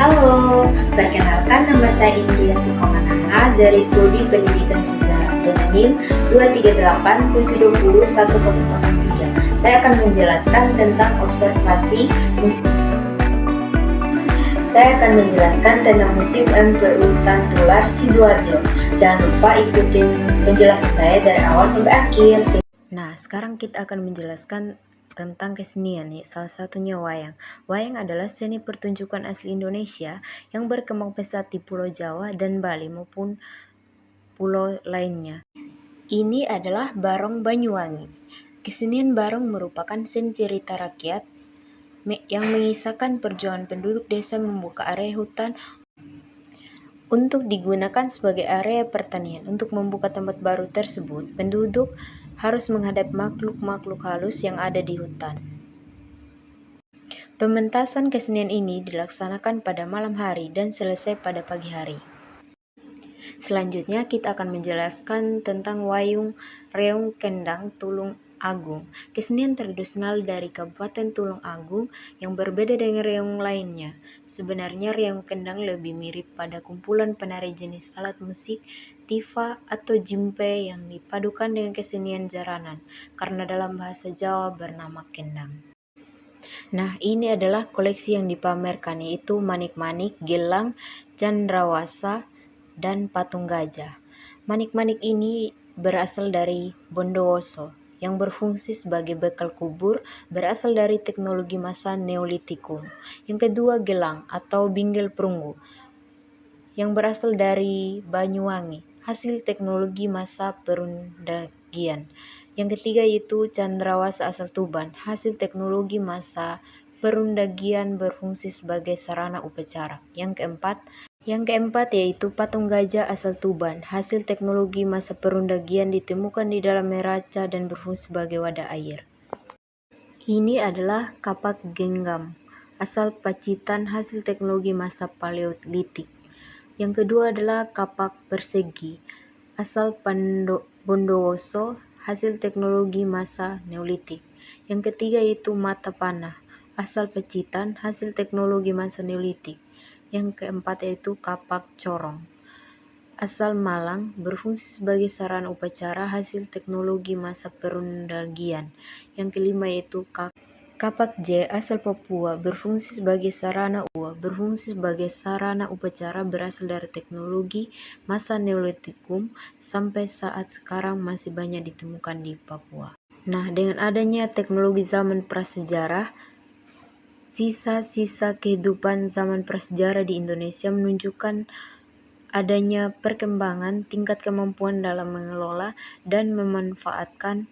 Halo, perkenalkan nama saya Indriyanti Komananga dari Prodi Pendidikan Sejarah dengan NIM 238720103. Saya akan menjelaskan tentang observasi museum. Museum MPU Tantular Sidoarjo. Jangan lupa ikutin penjelasan saya dari awal sampai akhir. Nah, sekarang kita akan menjelaskan tentang kesenian nih, salah satunya wayang. Wayang adalah seni pertunjukan asli Indonesia yang berkembang pesat di Pulau Jawa dan Bali maupun pulau lainnya. Ini adalah Barong Banyuwangi. Kesenian barong merupakan seni cerita rakyat yang mengisahkan perjuangan penduduk desa membuka area hutan untuk digunakan sebagai area pertanian. Untuk membuka tempat baru tersebut, penduduk harus menghadap makhluk-makhluk halus yang ada di hutan. Pementasan kesenian ini dilaksanakan pada malam hari dan selesai pada pagi hari. Selanjutnya kita akan menjelaskan tentang wayung reung kendang Tulung Agung. Kesenian tradisional dari Kabupaten Tulung Agung yang berbeda dengan reung lainnya. Sebenarnya reung kendang lebih mirip pada kumpulan penari jenis alat musik tifa atau jimpe yang dipadukan dengan kesenian jaranan, karena dalam bahasa Jawa bernama kendang. Nah, ini adalah koleksi yang dipamerkan, yaitu manik-manik, gelang, cendrawasih, dan patung gajah. Manik-manik ini berasal dari Bondowoso yang berfungsi sebagai bekal kubur, berasal dari teknologi masa Neolitikum. Yang kedua, gelang atau binggel perunggu yang berasal dari Banyuwangi, hasil teknologi masa Perundagian. Yang ketiga yaitu cendrawasih asal Tuban, hasil teknologi masa Perundagian berfungsi sebagai sarana upacara. Yang keempat yaitu patung gajah asal Tuban, hasil teknologi masa Perundagian, ditemukan di dalam neraca dan berfungsi sebagai wadah air. Ini adalah kapak genggam asal Pacitan, hasil teknologi masa Paleolitik. Yang kedua adalah kapak persegi asal Bondowoso, hasil teknologi masa Neolitik. Yang ketiga yaitu mata panah asal Pacitan, hasil teknologi masa Neolitik. Yang keempat yaitu kapak corong asal Malang, berfungsi sebagai sarana upacara, hasil teknologi masa Perundagian. Yang kelima yaitu kapak J asal Papua, berfungsi sebagai sarana upacara, berasal dari teknologi masa Neolitikum, sampai saat sekarang masih banyak ditemukan di Papua. Nah, dengan adanya teknologi zaman prasejarah, sisa-sisa kehidupan zaman prasejarah di Indonesia menunjukkan adanya perkembangan tingkat kemampuan dalam mengelola dan memanfaatkan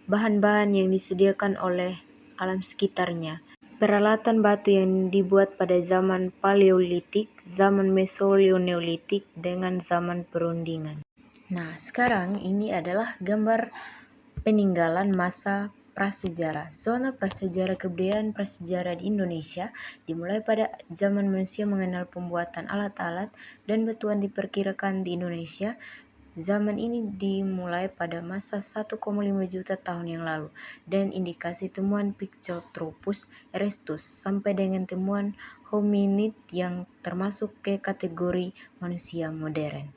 bahan-bahan yang disediakan oleh alam sekitarnya. Peralatan batu yang dibuat pada zaman Paleolitik, zaman Mesoneolitik, dengan zaman Perundingan. Nah, sekarang ini adalah gambar peninggalan masa prasejarah. Zona prasejarah kebudayaan prasejarah di Indonesia dimulai pada zaman manusia mengenal pembuatan alat-alat dan batuan diperkirakan di Indonesia. Zaman ini dimulai pada masa 1,5 juta tahun yang lalu dan indikasi temuan Pictotropus erectus sampai dengan temuan hominid yang termasuk ke kategori manusia modern.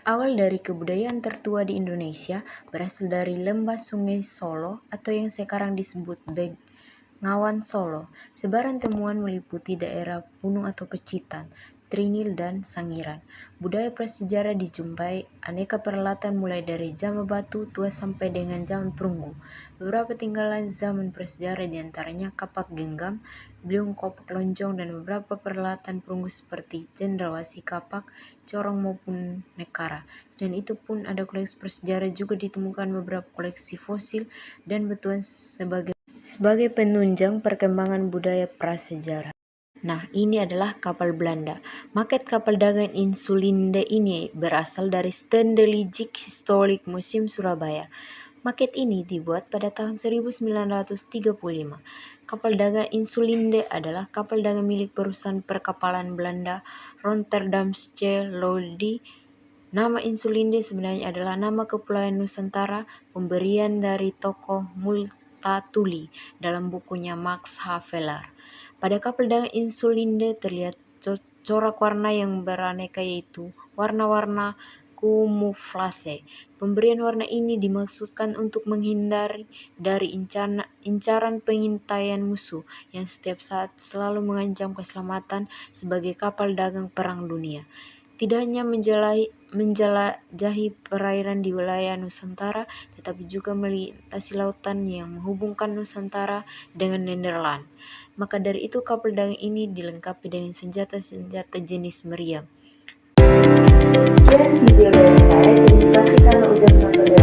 Awal dari kebudayaan tertua di Indonesia berasal dari lembah Sungai Solo atau yang sekarang disebut Bengawan Solo. Sebaran temuan meliputi daerah Punung atau Pecitan, Trinil, dan Sangiran. Budaya prasejarah dijumpai aneka peralatan mulai dari zaman batu tua sampai dengan zaman perunggu. Beberapa tinggalan zaman prasejarah diantaranya kapak genggam, beliung kopak lonjong, dan beberapa peralatan perunggu seperti cendrawasih, kapak, corong maupun nekara. Selain itu pun ada koleksi prasejarah, juga ditemukan beberapa koleksi fosil dan batuan sebagai penunjang perkembangan budaya prasejarah. Nah, ini adalah kapal Belanda. Maket kapal dagang Insulinde ini berasal dari Stedelijk Historic Museum Surabaya. Maket ini dibuat pada tahun 1935. Kapal dagang Insulinde adalah kapal dagang milik perusahaan perkapalan Belanda Rotterdamsche Lodi. Nama Insulinde sebenarnya adalah nama Kepulauan Nusantara, pemberian dari tokoh Multatuli dalam bukunya Max Havelaar. Pada kapal dagang Insulinde terlihat corak warna yang beraneka, yaitu warna-warna kamuflase. Pemberian warna ini dimaksudkan untuk menghindari dari incaran pengintaian musuh yang setiap saat selalu mengancam keselamatan sebagai kapal dagang Perang Dunia. Tidak hanya menjelajahi perairan di wilayah Nusantara, tetapi juga melintasi lautan yang menghubungkan Nusantara dengan Nederland. Maka dari itu kapal dagang ini dilengkapi dengan senjata-senjata jenis meriam. Sekian video dari saya. Terima kasih karena udah menonton dan